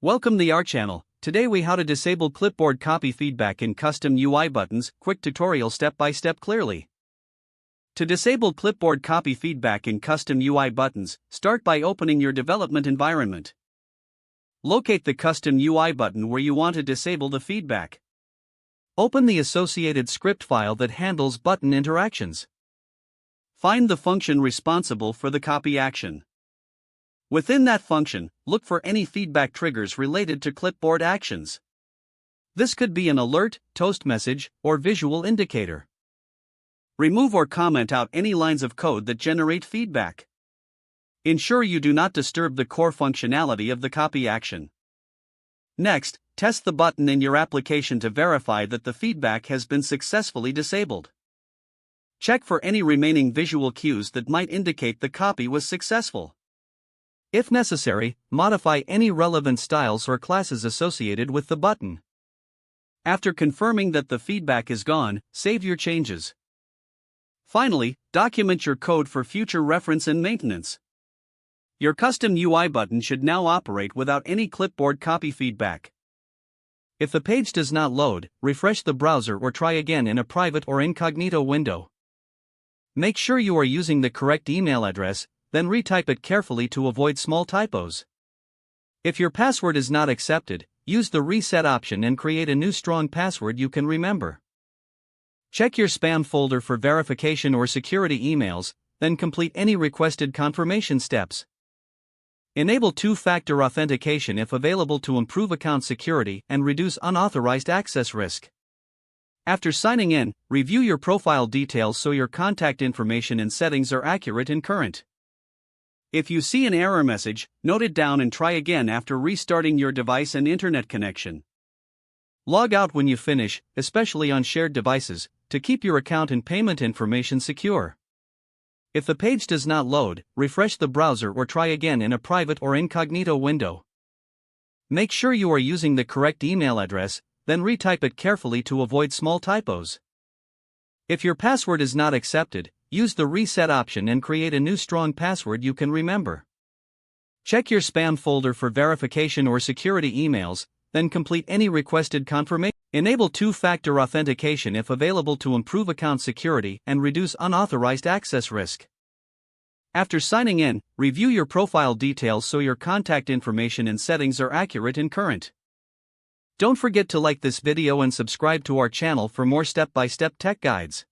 Welcome to our channel. Today we how to disable clipboard copy feedback in custom UI buttons. Quick tutorial step by step clearly. To disable clipboard copy feedback in custom UI buttons, start by opening your development environment. Locate the custom UI button where you want to disable the feedback. Open the associated script file that handles button interactions. Find the function responsible for the copy action. Within that function, look for any feedback triggers related to clipboard actions. This could be an alert, toast message, or visual indicator. Remove or comment out any lines of code that generate feedback. Ensure you do not disturb the core functionality of the copy action. Next, test the button in your application to verify that the feedback has been successfully disabled. Check for any remaining visual cues that might indicate the copy was successful. If necessary, modify any relevant styles or classes associated with the button. After confirming that the feedback is gone, save your changes. Finally, document your code for future reference and maintenance. Your custom UI button should now operate without any clipboard copy feedback. If the page does not load, refresh the browser or try again in a private or incognito window. Make sure you are using the correct email address, then retype it carefully to avoid small typos. If your password is not accepted, use the reset option and create a new strong password you can remember. Check your spam folder for verification or security emails, then complete any requested confirmation steps. Enable two-factor authentication if available to improve account security and reduce unauthorized access risk. After signing in, review your profile details so your contact information and settings are accurate and current. If you see an error message, note it down and try again after restarting your device and internet connection. Log out when you finish, especially on shared devices, to keep your account and payment information secure. If the page does not load, refresh the browser or try again in a private or incognito window. Make sure you are using the correct email address, then retype it carefully to avoid small typos. If your password is not accepted, use the reset option and create a new strong password you can remember. Check your spam folder for verification or security emails, then complete any requested confirmation. Enable two-factor authentication if available to improve account security and reduce unauthorized access risk. After signing in, review your profile details so your contact information and settings are accurate and current. Don't forget to like this video and subscribe to our channel for more step-by-step tech guides.